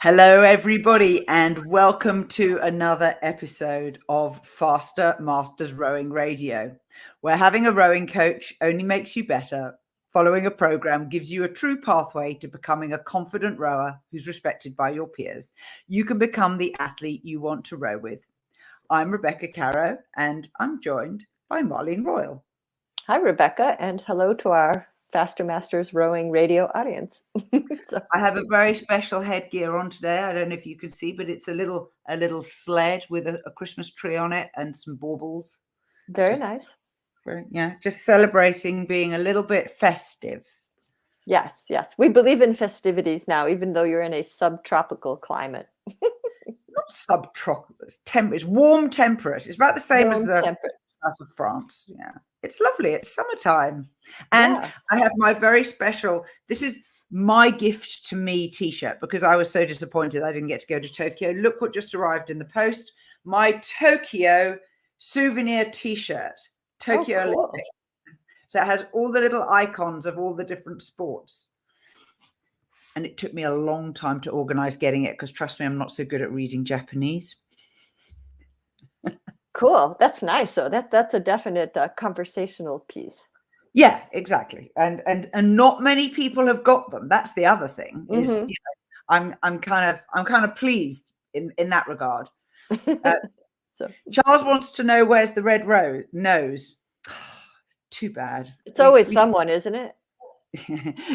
Hello, everybody, and welcome to another episode of Faster Masters Rowing Radio, where having a rowing coach only makes you better. Following a program gives you a true pathway to becoming a confident rower who's respected by your peers. You can become the athlete you want to row with. I'm Rebecca Caroe, and I'm joined by Marlene Royle. Hi, Rebecca, and hello to our Faster Masters Rowing Radio audience. I have a very special headgear on today. I don't know if you can see, but it's a little sled with a Christmas tree on it and some baubles. Very nice. Yeah, just celebrating being a little bit festive. Yes. We believe in festivities now, even though you're in a subtropical climate. Not subtropical, it's warm temperate. It's about the same as the south of France. Yeah, it's lovely. It's summertime. And I have my very special, this is my gift to me t-shirt, because I was so disappointed I didn't get to go to Tokyo. Look what just arrived in the post. My Tokyo souvenir t-shirt. Tokyo Olympics. So it has all the little icons of all the different sports. And it took me a long time to organize getting it, because trust me, I'm not so good at reading Japanese. Cool. That's nice. So that's a definite conversational piece. Yeah, exactly. And not many people have got them. That's the other thing. Is I'm kind of pleased in that regard. So Charles wants to know, where's the red nose? Too bad. It's always someone, isn't it?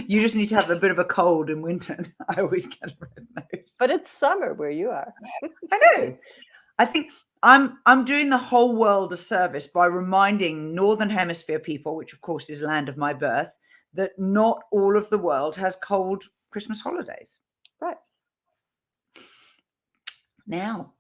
You just need to have a bit of a cold in winter. I always get a red nose. But it's summer where you are. I know. I think I'm doing the whole world a service by reminding Northern Hemisphere people, which of course is land of my birth, that not all of the world has cold Christmas holidays. Right. Now,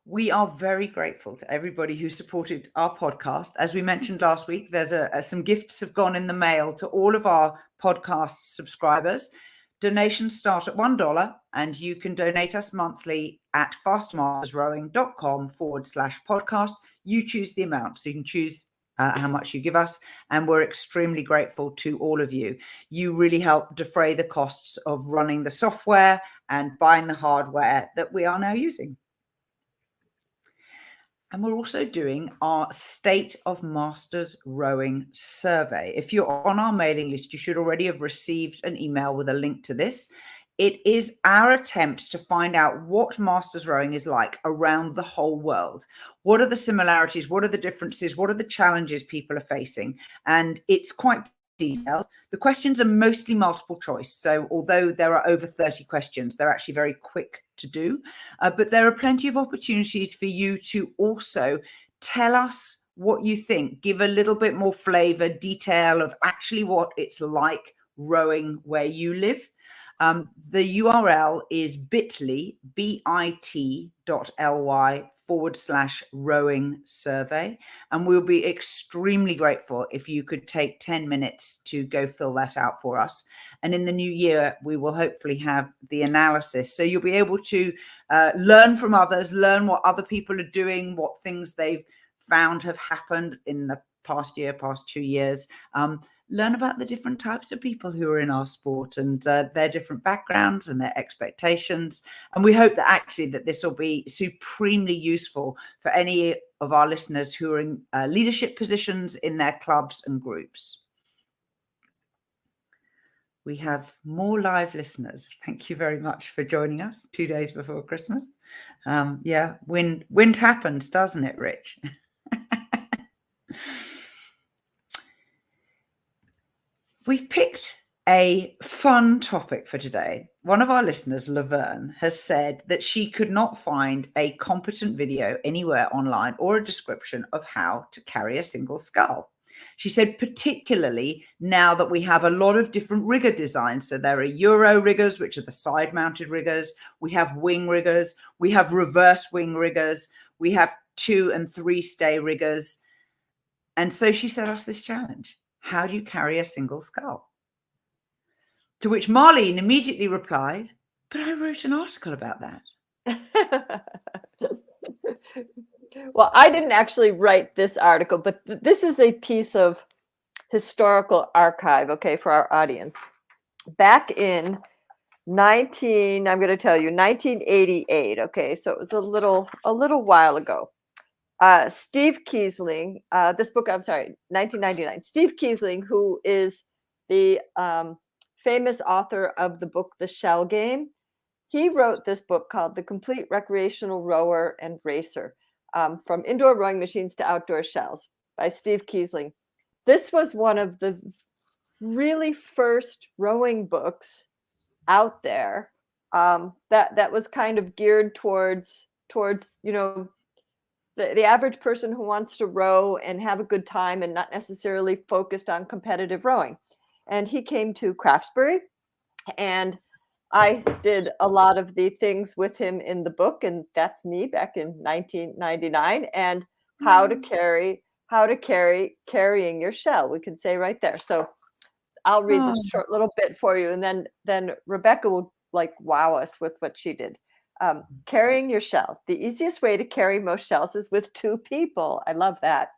we are very grateful to everybody who supported our podcast. As we mentioned last week, there's some gifts have gone in the mail to all of our podcast subscribers. Donations start at $1, and you can donate us monthly at fastmastersrowing.com/podcast. You choose the amount, so you can choose how much you give us, and we're extremely grateful to all of you. You really help defray the costs of running the software and buying the hardware that we are now using. And we're also doing our State of Masters Rowing survey. If you're on our mailing list, you should already have received an email with a link to this. It is our attempt to find out what Masters Rowing is like around the whole world. What are the similarities? What are the differences? What are the challenges people are facing? And it's quite detailed. The questions are mostly multiple choice. So although there are over 30 questions, they're actually very quick to do. But there are plenty of opportunities for you to also tell us what you think. Give a little bit more flavor, detail of actually what it's like rowing where you live. The URL is bit.ly/rowing survey. And we'll be extremely grateful if you could take 10 minutes to go fill that out for us. And in the new year, we will hopefully have the analysis. So you'll be able to learn from others, learn what other people are doing, what things they've found have happened in the past year, past 2 years. Learn about the different types of people who are in our sport and their different backgrounds and their expectations. And we hope that actually that this will be supremely useful for any of our listeners who are in leadership positions in their clubs and groups. We have more live listeners. Thank you very much for joining us 2 days before Christmas. Yeah, wind happens, doesn't it, Rich? We've picked a fun topic for today. One of our listeners, Laverne, has said that she could not find a competent video anywhere online or a description of how to carry a single scull. She said, particularly now that we have a lot of different rigger designs. So there are Euro riggers, which are the side-mounted riggers. We have wing riggers. We have reverse wing riggers. We have 2 and 3 stay riggers. And so she set us this challenge. How do you carry a single scull? To which Marlene immediately replied, but I wrote an article about that. Well, I didn't actually write this article, but this is a piece of historical archive, okay, for our audience. Back in I'm going to tell you, 1988. Okay, so it was a little while ago. Steve Kiesling, this book, I'm sorry, 1999. Steve Kiesling, who is the famous author of the book The Shell Game, he wrote this book called The Complete Recreational Rower and Racer, From Indoor Rowing Machines to Outdoor Shells by Steve Kiesling. This was one of the really first rowing books out there that was kind of geared towards the average person who wants to row and have a good time and not necessarily focused on competitive rowing. And he came to Craftsbury, and I did a lot of the things with him in the book, and that's me back in 1999. And carrying your shell, we can say right there. So I'll read this short little bit for you, and then Rebecca will wow us with what she did. Carrying your shell. The easiest way to carry most shells is with two people. I love that.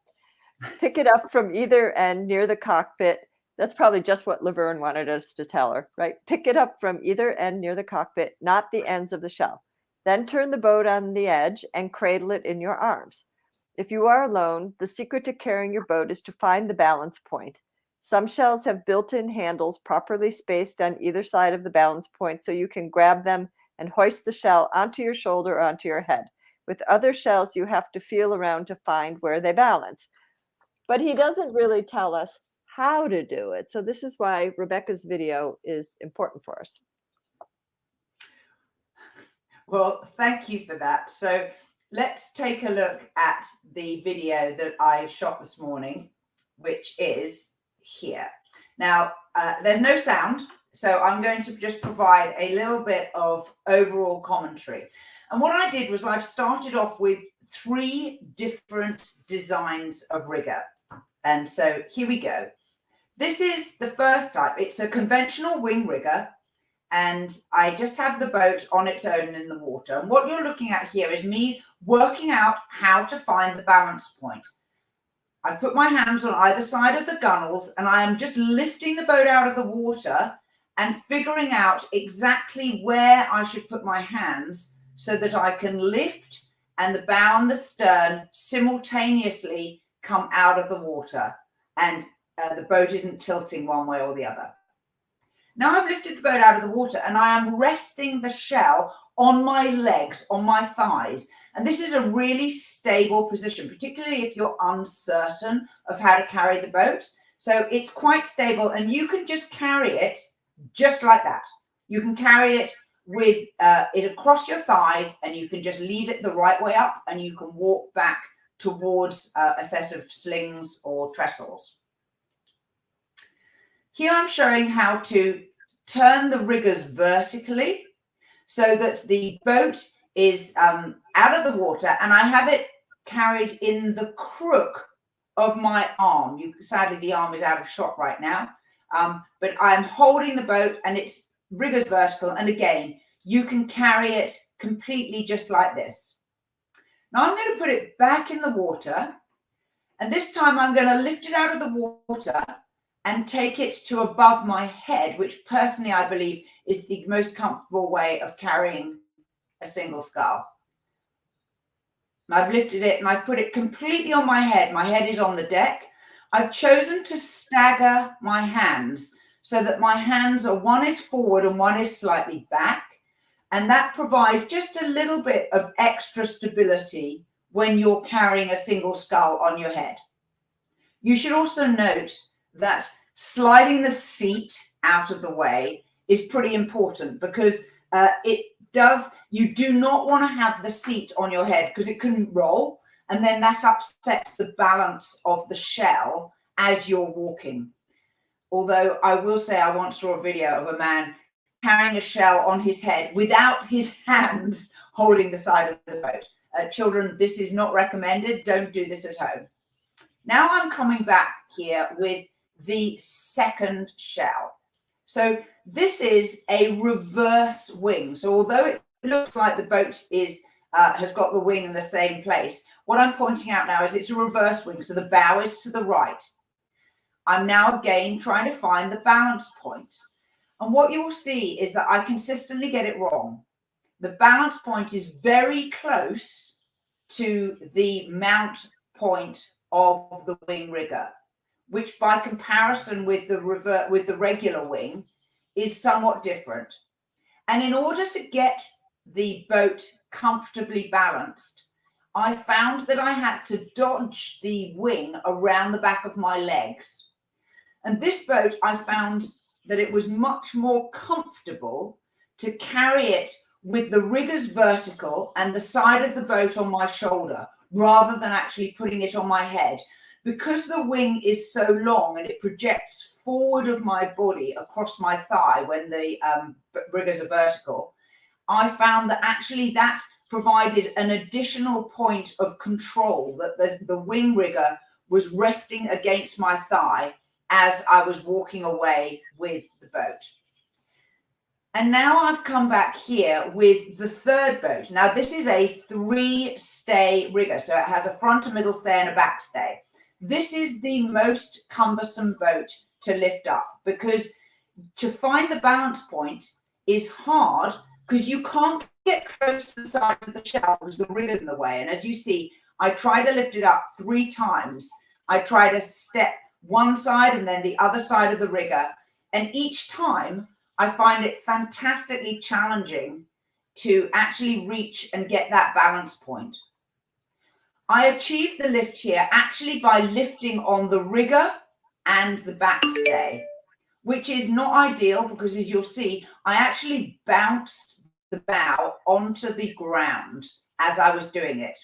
Pick it up from either end near the cockpit. That's probably just what Laverne wanted us to tell her, right? Pick it up from either end near the cockpit, not the ends of the shell. Then turn the boat on the edge and cradle it in your arms. If you are alone, the secret to carrying your boat is to find the balance point. Some shells have built-in handles properly spaced on either side of the balance point so you can grab them and hoist the shell onto your shoulder or onto your head. With other shells, you have to feel around to find where they balance. But he doesn't really tell us how to do it. So this is why Rebecca's video is important for us. Well, thank you for that. So let's take a look at the video that I shot this morning, which is here. Now, there's no sound, so I'm going to just provide a little bit of overall commentary. And what I did was I've started off with 3 different designs of rigger. And so here we go. This is the first type. It's a conventional wing rigger, and I just have the boat on its own in the water. And what you're looking at here is me working out how to find the balance point. I put my hands on either side of the gunnels, and I am just lifting the boat out of the water and figuring out exactly where I should put my hands so that I can lift and the bow and the stern simultaneously come out of the water, and the boat isn't tilting one way or the other. Now I've lifted the boat out of the water and I am resting the shell on my legs, on my thighs. And this is a really stable position, particularly if you're uncertain of how to carry the boat. So it's quite stable, and you can just carry it just like that. You can carry it with it across your thighs, and you can just leave it the right way up, and you can walk back towards a set of slings or trestles. Here I'm showing how to turn the riggers vertically so that the boat is out of the water, and I have it carried in the crook of my arm. Sadly, the arm is out of shot right now, but I'm holding the boat and it's riggers vertical. And again, you can carry it completely just like this. Now I'm going to put it back in the water, and this time I'm going to lift it out of the water and take it to above my head, which personally I believe is the most comfortable way of carrying a single scull. And I've lifted it and I've put it completely on my head. My head is on the deck. I've chosen to stagger my hands so that my hands are, one is forward and one is slightly back. And that provides just a little bit of extra stability when you're carrying a single scull on your head. You should also note that sliding the seat out of the way is pretty important, because you do not want to have the seat on your head because it can roll, and then that upsets the balance of the shell as you're walking. Although I will say I once saw a video of a man carrying a shell on his head without his hands holding the side of the boat. Children, this is not recommended. Don't do this at home. Now I'm coming back here with the second shell. So this is a reverse wing. So although it looks like the boat is has got the wing in the same place, what I'm pointing out now is it's a reverse wing. So the bow is to the right. I'm now again trying to find the balance point. And what you will see is that I consistently get it wrong. The balance point is very close to the mount point of the wing rigger, which by comparison with the regular wing is somewhat different. And in order to get the boat comfortably balanced, I found that I had to dodge the wing around the back of my legs. And this boat, I found that it was much more comfortable to carry it with the riggers vertical and the side of the boat on my shoulder, rather than actually putting it on my head. Because the wing is so long and it projects forward of my body across my thigh when the riggers are vertical, I found that actually that provided an additional point of control, that the wing rigger was resting against my thigh as I was walking away with the boat. And now I've come back here with the third boat. Now this is a 3-stay rigger, so it has a front, a middle stay and a back stay. This is the most cumbersome boat to lift up, because to find the balance point is hard, because you can't get close to the side of the shell because the rigger's in the way. And as you see, I try to lift it up 3 times. I try to step one side and then the other side of the rigger. And each time I find it fantastically challenging to actually reach and get that balance point. I achieved the lift here actually by lifting on the rigger and the backstay, which is not ideal because, as you'll see, I actually bounced the bow onto the ground as I was doing it.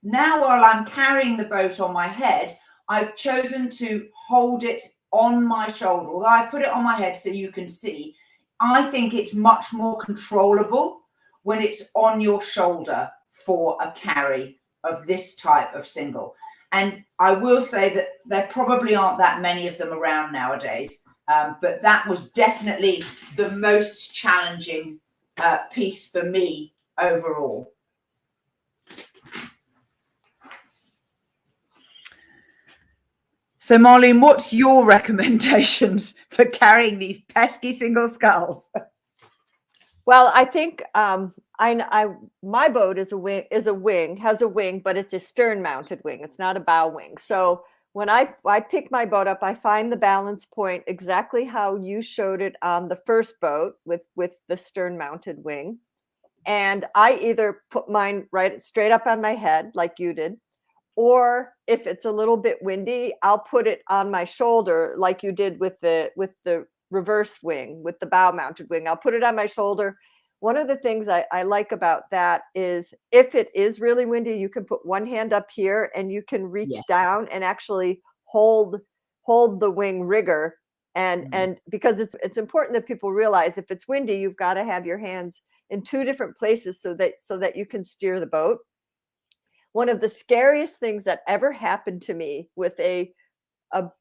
Now, while I'm carrying the boat on my head, I've chosen to hold it on my shoulder. Although I put it on my head so you can see, I think it's much more controllable when it's on your shoulder for a carry of this type of single. And I will say that there probably aren't that many of them around nowadays, but that was definitely the most challenging piece for me overall. So Marlene, what's your recommendations for carrying these pesky single sculls? Well, I think my boat has a wing, but it's a stern mounted wing. It's not a bow wing. So when I pick my boat up, I find the balance point exactly how you showed it on the first boat with the stern mounted wing. And I either put mine right straight up on my head like you did, or if it's a little bit windy, I'll put it on my shoulder like you did with the reverse wing, with the bow mounted wing. I'll put it on my shoulder. One of the things I like about that is if it is really windy, you can put one hand up here and you can reach down and actually hold the wing rigger. And because it's important that people realize if it's windy, you've got to have your hands in 2 different places so that you can steer the boat. One of the scariest things that ever happened to me with a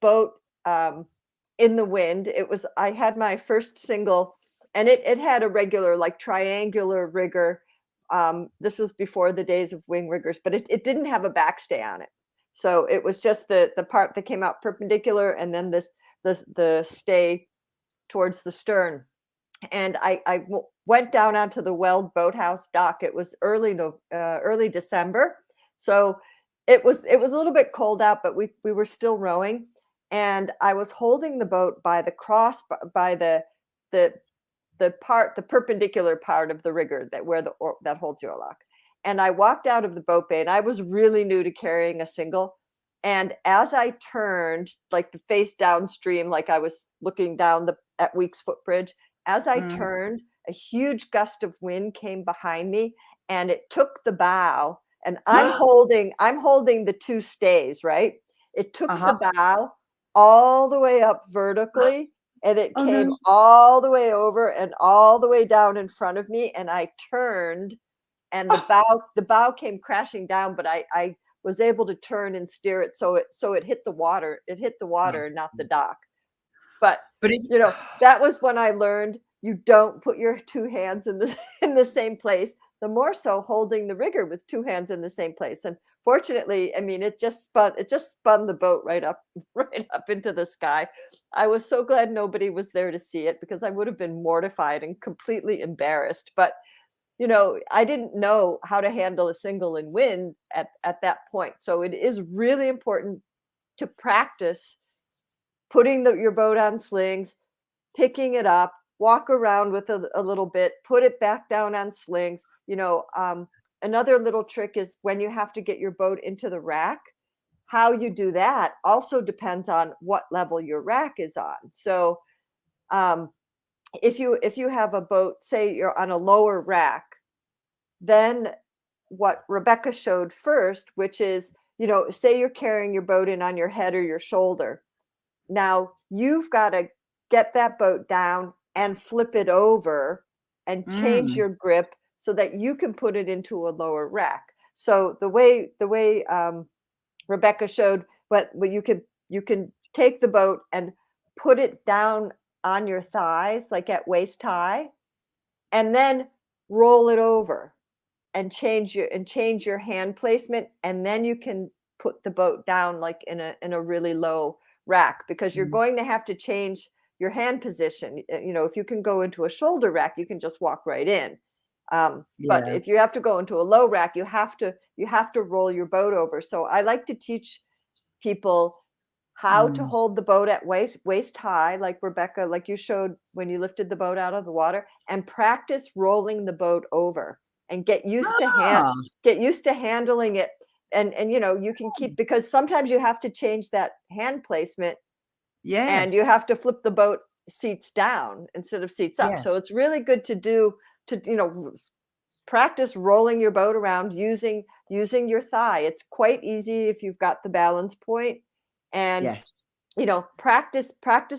boat in the wind, I had my first single, and it had a regular like triangular rigger. This was before the days of wing riggers, but it didn't have a backstay on it. So it was just the part that came out perpendicular, and then the stay towards the stern. And I went down onto the Weld Boathouse dock. It was early December. So it was a little bit cold out, but we were still rowing, and I was holding the boat by the perpendicular part of the rigger that holds your lock. And I walked out of the boat bay, and I was really new to carrying a single. And as I turned, like to face downstream, like I was looking down at Weeks Footbridge, as I turned, a huge gust of wind came behind me, and it took the bow. And I'm holding the 2 stays, right? It took the bow all the way up vertically, and it came all the way over and all the way down in front of me. And I turned, and the bow came crashing down, but I was able to turn and steer it so it hit the water. It hit the water, not the dock. But that was when I learned you don't put your 2 hands in the same place. the more so holding the rigger with two hands in the same place. And fortunately, I mean, it just spun the boat right up right up into the sky. I was so glad nobody was there to see it, because I would have been mortified and completely embarrassed. But I didn't know how to handle a single in wind at that point. So it is really important to practice putting your boat on slings, picking it up, walk around with a little bit, put it back down on slings. Another little trick is when you have to get your boat into the rack, how you do that also depends on what level your rack is on. So if you have a boat, say you're on a lower rack, then what Rebecca showed first, which is, say you're carrying your boat in on your head or your shoulder. Now you've got to get that boat down and flip it over and change your grip so that you can put it into a lower rack. So the way Rebecca showed, but you can take the boat and put it down on your thighs, like at waist high, and then roll it over and change your hand placement, and then you can put the boat down like in a really low rack, because you're going to have to change your hand position. If you can go into a shoulder rack, you can just walk right in. But if you have to go into a low rack, you have to roll your boat over. So I like to teach people how to hold the boat at waist high, like Rebecca, like you showed when you lifted the boat out of the water, and practice rolling the boat over and get used to handling it. And you can keep, because sometimes you have to change that hand placement. Yes. And you have to flip the boat seats down instead of seats up. Yes. So it's really good to practice rolling your boat around using your thigh. It's quite easy if you've got the balance point. And yes, practice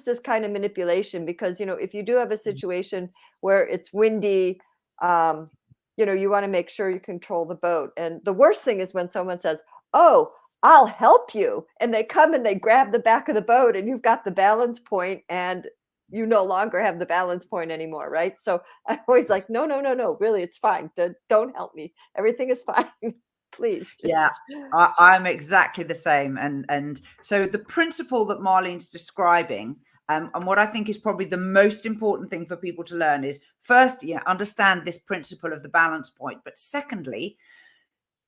this kind of manipulation, because if you do have a situation where it's windy, you want to make sure you control the boat. And the worst thing is when someone says, "Oh, I'll help you," and they come and they grab the back of the boat and you've got the balance point and you no longer have the balance point anymore, right? So I'm always like, no, really, it's fine. Don't help me. Everything is fine. Please. Yeah, I'm exactly the same. And so the principle that Marlene's describing, and what I think is probably the most important thing for people to learn is, first, understand this principle of the balance point. But secondly,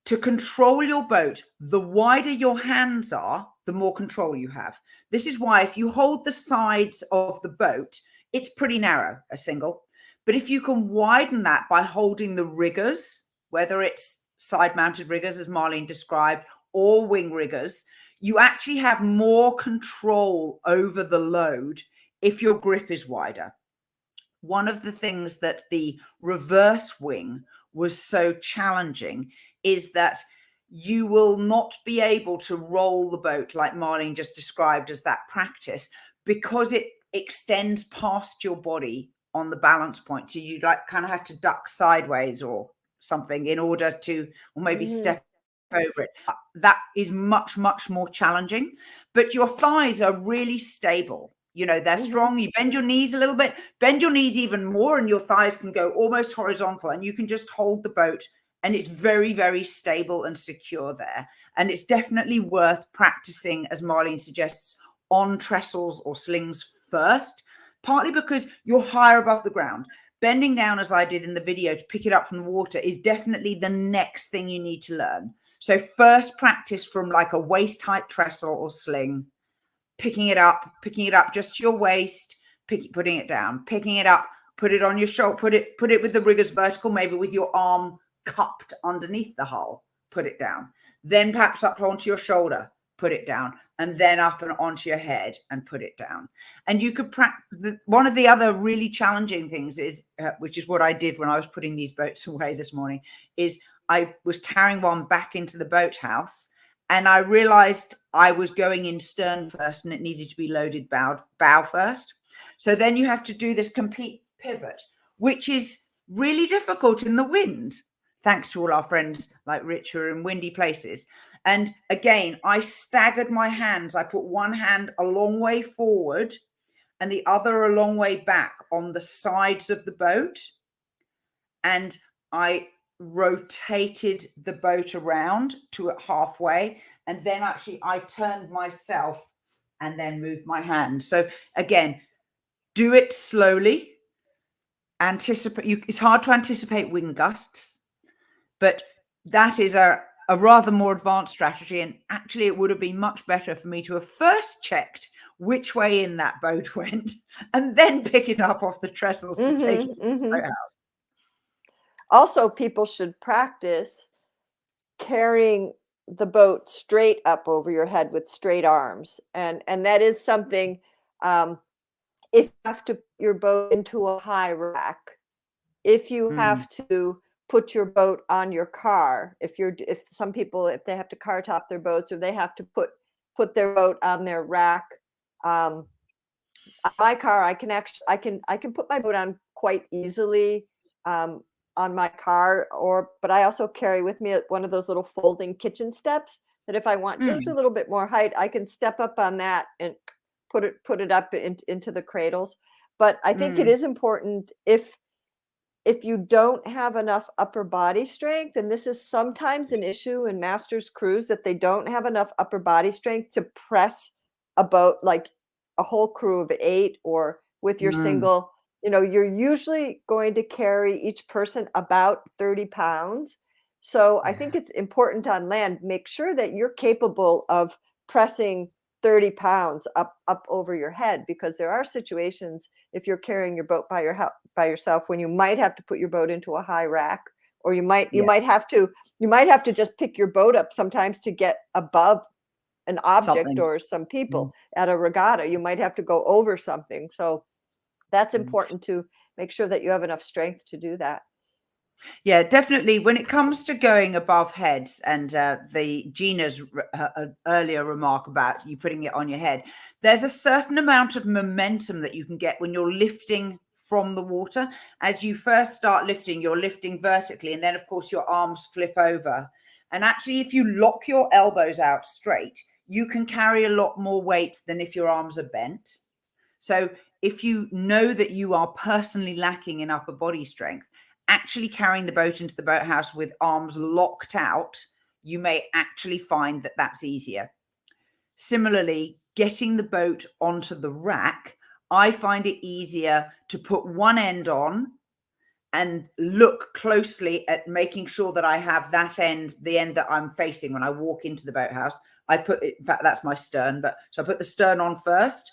to control your boat, the wider your hands are, the more control you have. This is why if you hold the sides of the boat, it's pretty narrow, a single. But if you can widen that by holding the riggers, whether it's side-mounted riggers, as Marlene described, or wing riggers, you actually have more control over the load if your grip is wider. One of the things that the reverse wing was so challenging is that you will not be able to roll the boat like Marlene just described as that practice, because it extends past your body on the balance point. So you kind of have to duck sideways or something in order to, or maybe step over it. That is much, much more challenging, but your thighs are really stable. They're strong. You bend your knees a little bit, bend your knees even more, and your thighs can go almost horizontal, and you can just hold the boat, and it's very, very stable and secure there. And it's definitely worth practicing, as Marlene suggests, on trestles or slings first, partly because you're higher above the ground. Bending down, as I did in the video, to pick it up from the water is definitely the next thing you need to learn. So first, practice from like a waist height trestle or sling, picking it up just to your waist, putting it down, picking it up, put it on your shoulder, put it with the riggers vertical, maybe with your arm cupped underneath the hull, put it down. Then perhaps up onto your shoulder, put it down, and then up and onto your head and put it down. And you could practice. One of the other really challenging things is, which is what I did when I was putting these boats away this morning, is I was carrying one back into the boathouse, and I realized I was going in stern first and it needed to be loaded bow first. So then you have to do this complete pivot, which is really difficult in the wind, thanks to all our friends like Rich who are in windy places. And again, I staggered my hands. I put one hand a long way forward and the other a long way back on the sides of the boat. And I rotated the boat around to it halfway, and then actually I turned myself and then moved my hand. So again, do it slowly. It's hard to anticipate wind gusts, but that is a rather more advanced strategy. And actually, it would have been much better for me to have first checked which way in that boat went and then pick it up off the trestles to take it to the boathouse. Also, people should practice carrying the boat straight up over your head with straight arms. And that is something, if you have to put your boat into a high rack, if you have to put your boat on your car, if some people, if they have to car top their boats, or they have to put their boat on their rack. My car, I can put my boat on quite easily on my car, but I also carry with me one of those little folding kitchen steps that if I want just a little bit more height, I can step up on that and put it up into the cradles. But I think it is important if you don't have enough upper body strength, and this is sometimes an issue in masters crews, that they don't have enough upper body strength to press a boat like a whole crew of 8, or with your single, you're usually going to carry each person about 30 pounds. So I think it's important on land, make sure that you're capable of pressing 30 pounds up over your head, because there are situations, if you're carrying your boat by yourself, when you might have to put your boat into a high rack, or you might have to just pick your boat up sometimes to get above an object or some people at a regatta. You might have to go over something. So that's important to make sure that you have enough strength to do that. Yeah, definitely. When it comes to going above heads, and the Gina's earlier remark about you putting it on your head, there's a certain amount of momentum that you can get when you're lifting from the water. As you first start lifting, you're lifting vertically, and then of course your arms flip over. And actually, if you lock your elbows out straight, you can carry a lot more weight than if your arms are bent. So if you know that you are personally lacking in upper body strength, actually carrying the boat into the boathouse with arms locked out, you may actually find that that's easier. Similarly, getting the boat onto the rack, I find it easier to put one end on and look closely at making sure that I have that end, the end that I'm facing when I walk into the boathouse. In fact, that's my stern, so I put the stern on first,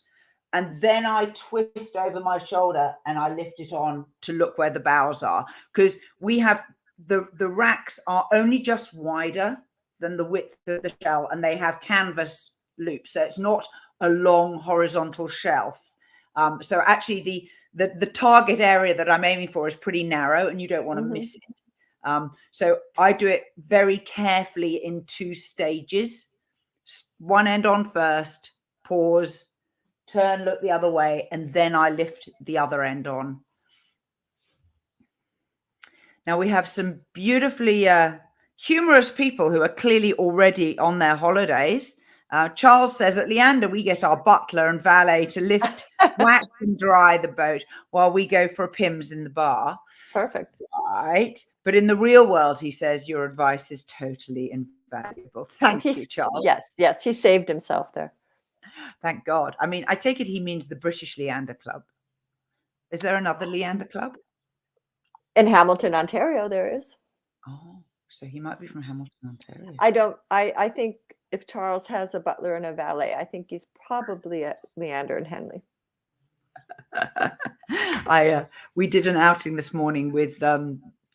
and then I twist over my shoulder and I lift it on to look where the bows are, because we have the racks are only just wider than the width of the shell, and they have canvas loops, so it's not a long horizontal shelf. So actually the target area that I'm aiming for is pretty narrow, and you don't want to miss it. So I do it very carefully in 2 stages. One end on first, pause, turn, look the other way, and then I lift the other end on. Now we have some beautifully humorous people who are clearly already on their holidays. Charles says, at Leander, we get our butler and valet to lift, wax and dry the boat while we go for a Pimm's in the bar. Perfect. Right. But in the real world, he says, your advice is totally invaluable. Thank you, Charles. Yes, he saved himself there. Thank God. I mean, I take it he means the British Leander Club. Is there another Leander Club? In Hamilton, Ontario, there is. Oh, so he might be from Hamilton, Ontario. I think if Charles has a butler and a valet, I think he's probably at Leander and Henley. We did an outing this morning with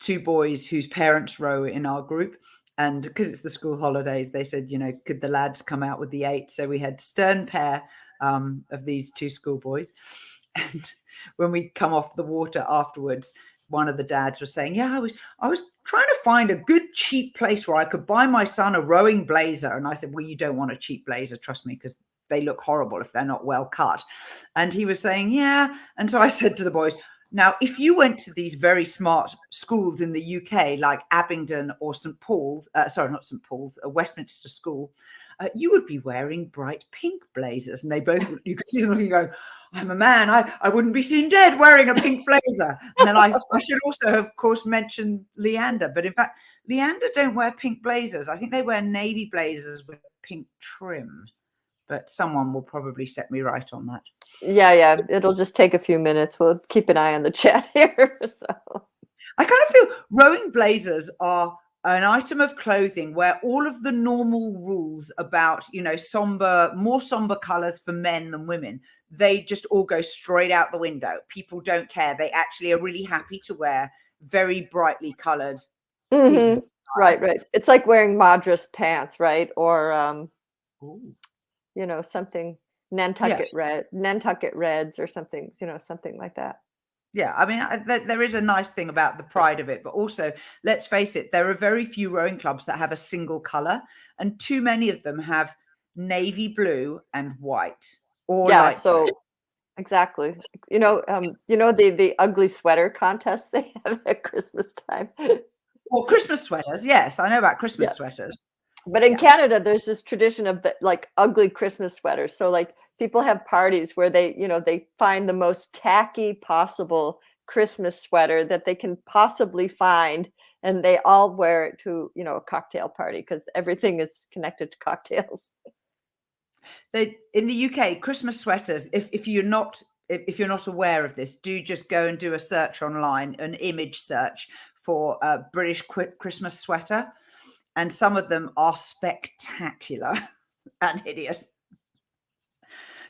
2 boys whose parents row in our group. And because it's the school holidays, they said, could the lads come out with the 8? So we had stern pair of these 2 schoolboys. And when we come off the water afterwards, one of the dads was saying, I was trying to find a good cheap place where I could buy my son a rowing blazer. And I said, well, you don't want a cheap blazer, trust me, because they look horrible if they're not well cut. And he was saying, yeah. And so I said to the boys, now, if you went to these very smart schools in the UK, like Abingdon or St. Paul's, not St. Paul's, Westminster School, you would be wearing bright pink blazers. And they both, you could see them looking going, I'm a man. I wouldn't be seen dead wearing a pink blazer. And then I should also have, of course, mentioned Leander. But in fact, Leander don't wear pink blazers. I think they wear navy blazers with pink trim. But someone will probably set me right on that. Yeah. It'll just take a few minutes. We'll keep an eye on the chat here. So I kind of feel rowing blazers are an item of clothing where all of the normal rules about, more somber colors for men than women, they just all go straight out the window. People don't care. They actually are really happy to wear very brightly colored pieces. Right. It's like wearing Madras pants, right? Or something Nantucket Reds or something, something like that. Yeah, I mean, there is a nice thing about the pride of it, but also, let's face it, there are very few rowing clubs that have a single color, and too many of them have navy blue and white, or light blue. Exactly. The ugly sweater contest they have at Christmas time. Well, Christmas sweaters, yes, I know about Christmas sweaters. But in Canada, there's this tradition of like ugly Christmas sweaters. So like people have parties where they find the most tacky possible Christmas sweater that they can possibly find, and they all wear it to, a cocktail party because everything is connected to cocktails. In the UK, Christmas sweaters, if you're not aware of this, do just go and do a search online, an image search for a British Christmas sweater. And some of them are spectacular and hideous.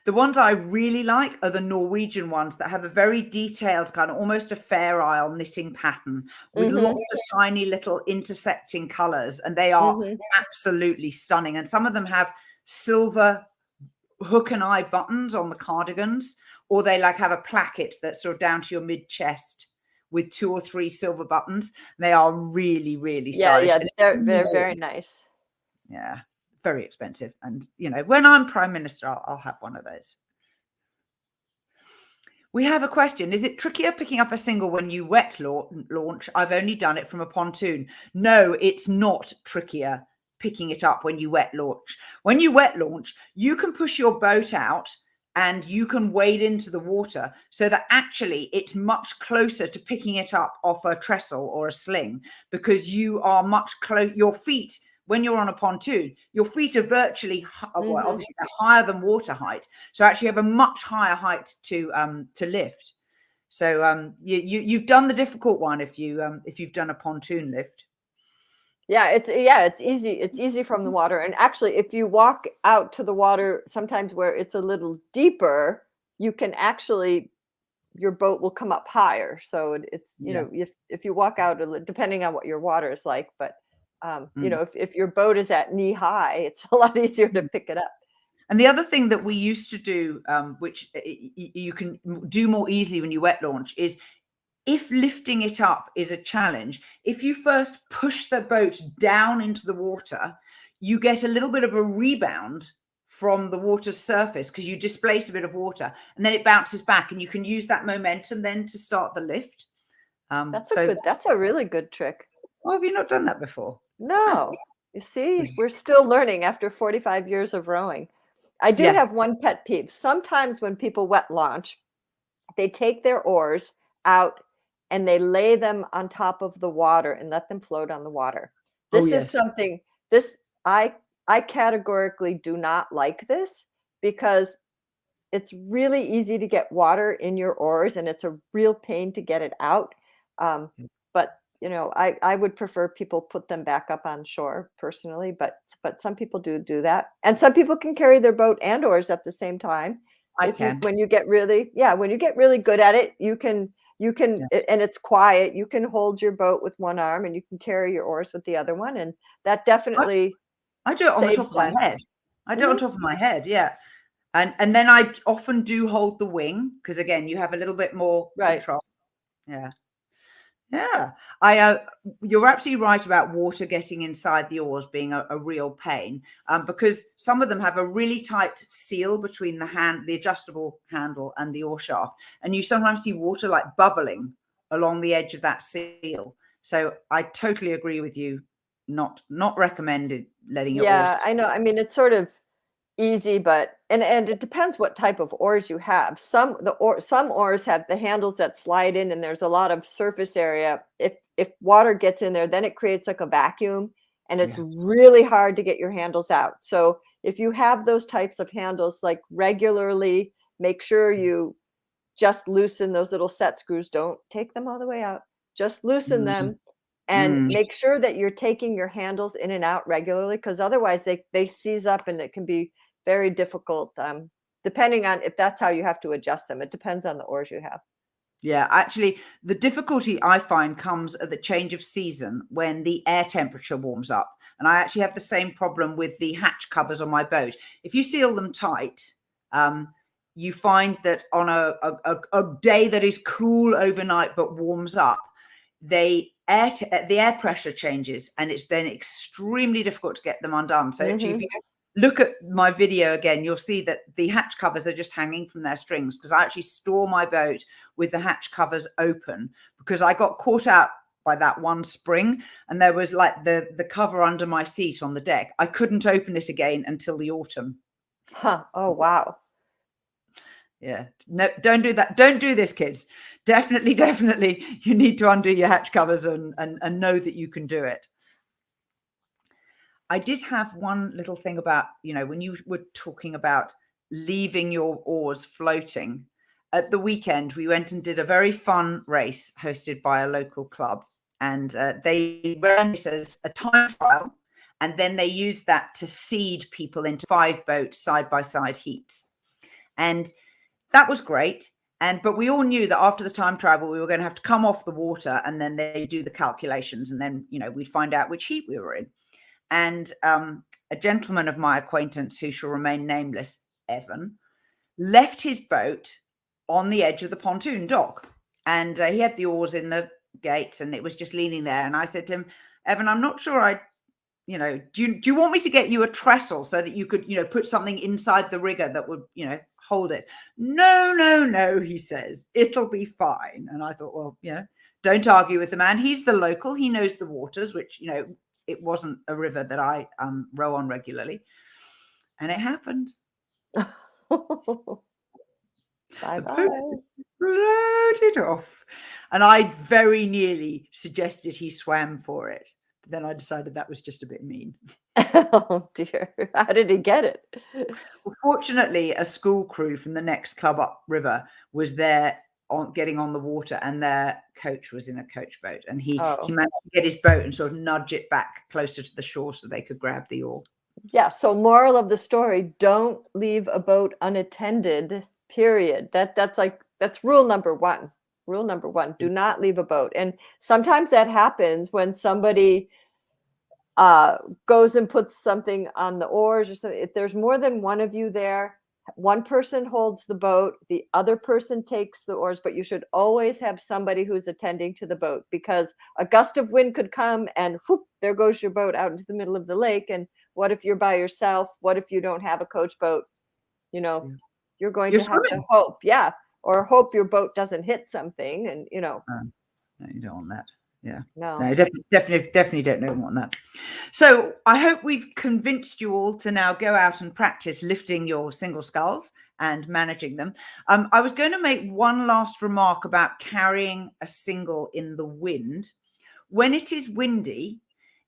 The ones I really like are the Norwegian ones that have a very detailed kind of almost a Fair Isle knitting pattern with lots of tiny little intersecting colors. And they are absolutely stunning. And some of them have silver hook and eye buttons on the cardigans, or they like have a placket that's sort of down to your mid chest with 2 or 3 silver buttons. They are really, really stylish. Yeah, they're very nice. Yeah, very expensive. And, when I'm Prime Minister, I'll have one of those. We have a question. Is it trickier picking up a single when you wet launch? I've only done it from a pontoon. No, it's not trickier picking it up when you wet launch. When you wet launch, you can push your boat out and you can wade into the water so that actually it's much closer to picking it up off a trestle or a sling, because you are much close. Your feet, when you're on a pontoon, your feet are virtually, obviously they're higher than water height. So actually you have a much higher height to lift. So you've done the difficult one if you've done a pontoon lift. Yeah, it's easy. It's easy from the water. And actually, if you walk out to the water, sometimes where it's a little deeper, you can actually, your boat will come up higher. So it's, if you walk out, depending on what your water is like, but if your boat is at knee high, it's a lot easier to pick it up. And the other thing that we used to do, which you can do more easily when you wet launch, is if lifting it up is a challenge, if you first push the boat down into the water, you get a little bit of a rebound from the water's surface because you displace a bit of water, and then it bounces back, and you can use that momentum then to start the lift. That's a really good trick. Well, have you not done that before? No. You see, we're still learning after 45 years of rowing. I do have one pet peeve. Sometimes when people wet launch, they take their oars out and they lay them on top of the water and let them float on the water. This is something, I categorically do not like this, because it's really easy to get water in your oars and it's a real pain to get it out. But I would prefer people put them back up on shore personally, but some people do that. And some people can carry their boat and oars at the same time. When you get really good at it, you can, and it's quiet, you can hold your boat with one arm and you can carry your oars with the other one. And that definitely, I do it on the top of my head. I do it on top of my head. Yeah. And then I often do hold the wing, because again, you have a little bit more control. Yeah. Yeah. You're absolutely right about water getting inside the oars being a real pain, because some of them have a really tight seal between the adjustable handle and the oar shaft. And you sometimes see water like bubbling along the edge of that seal. So I totally agree with you. Not recommended letting your oars. I know. I mean, it's sort of, easy, but and it depends what type of oars you have. Some oars have the handles that slide in, and there's a lot of surface area. If water gets in there, then it creates like a vacuum, and it's Yes. really hard to get your handles out. So if you have those types of handles, like regularly, make sure you just loosen those little set screws. Don't take them all the way out. Just loosen Mm, them and mm. make sure that you're taking your handles in and out regularly, because otherwise they seize up and it can be very difficult, depending on if that's how you have to adjust them. It depends on the oars you have. Yeah, actually, the difficulty I find comes at the change of season when the air temperature warms up. And I actually have the same problem with the hatch covers on my boat. If you seal them tight, you find that on a day that is cool overnight but warms up, the air pressure changes, and it's then extremely difficult to get them undone. So actually, if Hmm. you look at my video again, you'll see that the hatch covers are just hanging from their strings, because I actually store my boat with the hatch covers open, because I got caught out by that one spring, and there was like the cover under my seat on the deck. I couldn't open it again until the autumn. Huh. Oh, wow. Yeah. No, don't do that. Don't do this, kids. Definitely, you need to undo your hatch covers and know that you can do it. I did have one little thing about, when you were talking about leaving your oars floating. At the weekend, we went and did a very fun race hosted by a local club. And they ran it as a time trial. And then they used that to seed people into 5 boats side-by-side heats. And that was great. But we all knew that after the time trial, we were going to have to come off the water, and then they do the calculations. And then, we'd find out which heat we were in. And a gentleman of my acquaintance, who shall remain nameless, Evan, left his boat on the edge of the pontoon dock. And he had the oars in the gates, and it was just leaning there. And I said to him, Evan, I'm not sure do you want me to get you a trestle so that you could, put something inside the rigger that would, hold it? No, he says, it'll be fine. And I thought, well, don't argue with the man. He's the local. He knows the waters, which, it wasn't a river that I row on regularly. And it happened. Bye-bye. Floated off. And I very nearly suggested he swam for it. But then I decided that was just a bit mean. Oh, dear. How did he get it? Well, fortunately, a school crew from the next club up river was there getting on the water, and their coach was in a coach boat, and he managed to get his boat and sort of nudge it back closer to the shore so they could grab the oar. Yeah. So moral of the story, don't leave a boat unattended, period. That's rule number one. Rule number one, do not leave a boat. And sometimes that happens when somebody goes and puts something on the oars or something. If there's more than one of you there, one person holds the boat, the other person takes the oars, but you should always have somebody who's attending to the boat, because a gust of wind could come and whoop, there goes your boat out into the middle of the lake. And what if you're by yourself? What if you don't have a coach boat? You're going to have to hope, or hope your boat doesn't hit something, and No, you don't want that. Yeah. No, definitely don't want that. So I hope we've convinced you all to now go out and practice lifting your single sculls and managing them. I was going to make one last remark about carrying a single in the wind. When it is windy,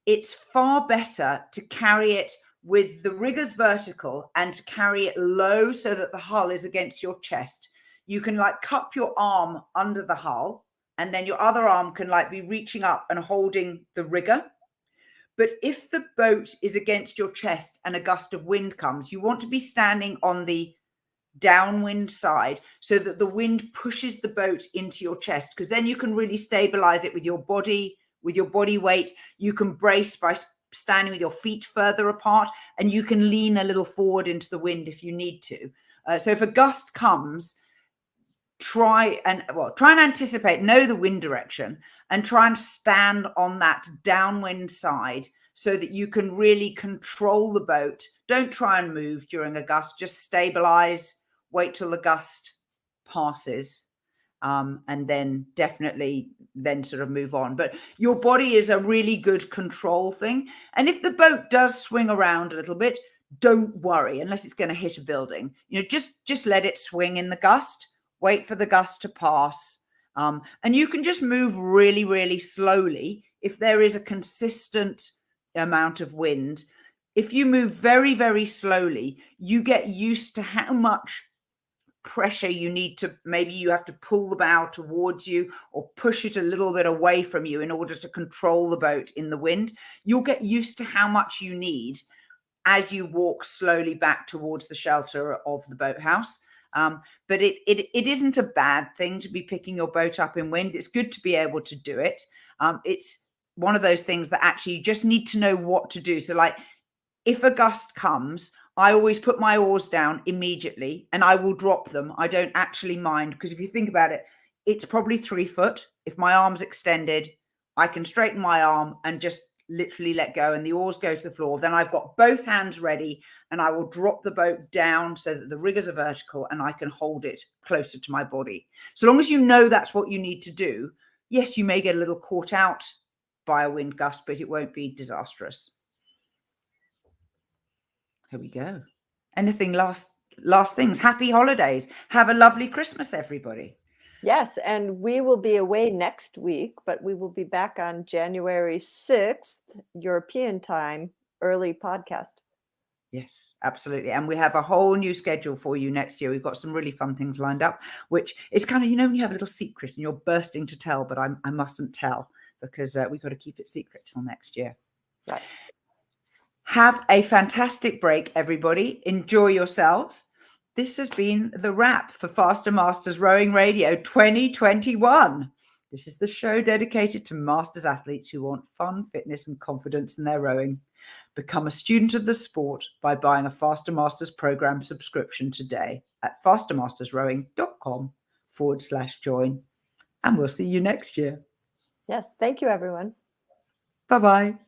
it's far better to carry it with the riggers vertical and to carry it low so that the hull is against your chest. You can cup your arm under the hull, and then your other arm can be reaching up and holding the rigger. But if the boat is against your chest and a gust of wind comes, you want to be standing on the downwind side so that the wind pushes the boat into your chest, because then you can really stabilize it with your body weight. You can brace by standing with your feet further apart, and you can lean a little forward into the wind if you need to. So if a gust comes, try and anticipate, know the wind direction, and try and stand on that downwind side so that you can really control the boat. Don't try and move during a gust, just stabilize, wait till the gust passes, and then definitely then sort of move on. But your body is a really good control thing. And if the boat does swing around a little bit, don't worry unless it's going to hit a building. Just let it swing in the gust, wait for the gust to pass. And you can just move really, really slowly if there is a consistent amount of wind. If you move very, very slowly, you get used to how much pressure you need to, maybe you have to pull the bow towards you or push it a little bit away from you in order to control the boat in the wind. You'll get used to how much you need as you walk slowly back towards the shelter of the boathouse. But it isn't a bad thing to be picking your boat up in wind. It's good to be able to do it. It's one of those things that actually you just need to know what to do. So like if a gust comes, I always put my oars down immediately and I will drop them. I don't actually mind, because if you think about it, it's probably 3 foot. If my arm's extended, I can straighten my arm and just literally let go and the oars go to the floor. Then I've got both hands ready and I will drop the boat down so that the riggers are vertical and I can hold it closer to my body. So long as you know that's what you need to do, yes, you may get a little caught out by a wind gust, but it won't be disastrous. Here we go. Anything last things? Happy holidays. Have a lovely Christmas, everybody. Yes, and we will be away next week, but we will be back on January 6th, European time, early podcast. Yes, absolutely. And we have a whole new schedule for you next year. We've got some really fun things lined up, which is kind of, when you have a little secret and you're bursting to tell, but I mustn't tell because we've got to keep it secret till next year. Right. Have a fantastic break, everybody. Enjoy yourselves. This has been the wrap for Faster Masters Rowing Radio 2021. This is the show dedicated to masters athletes who want fun, fitness, and confidence in their rowing. Become a student of the sport by buying a Faster Masters program subscription today at fastermastersrowing.com/join. And we'll see you next year. Yes. Thank you, everyone. Bye-bye.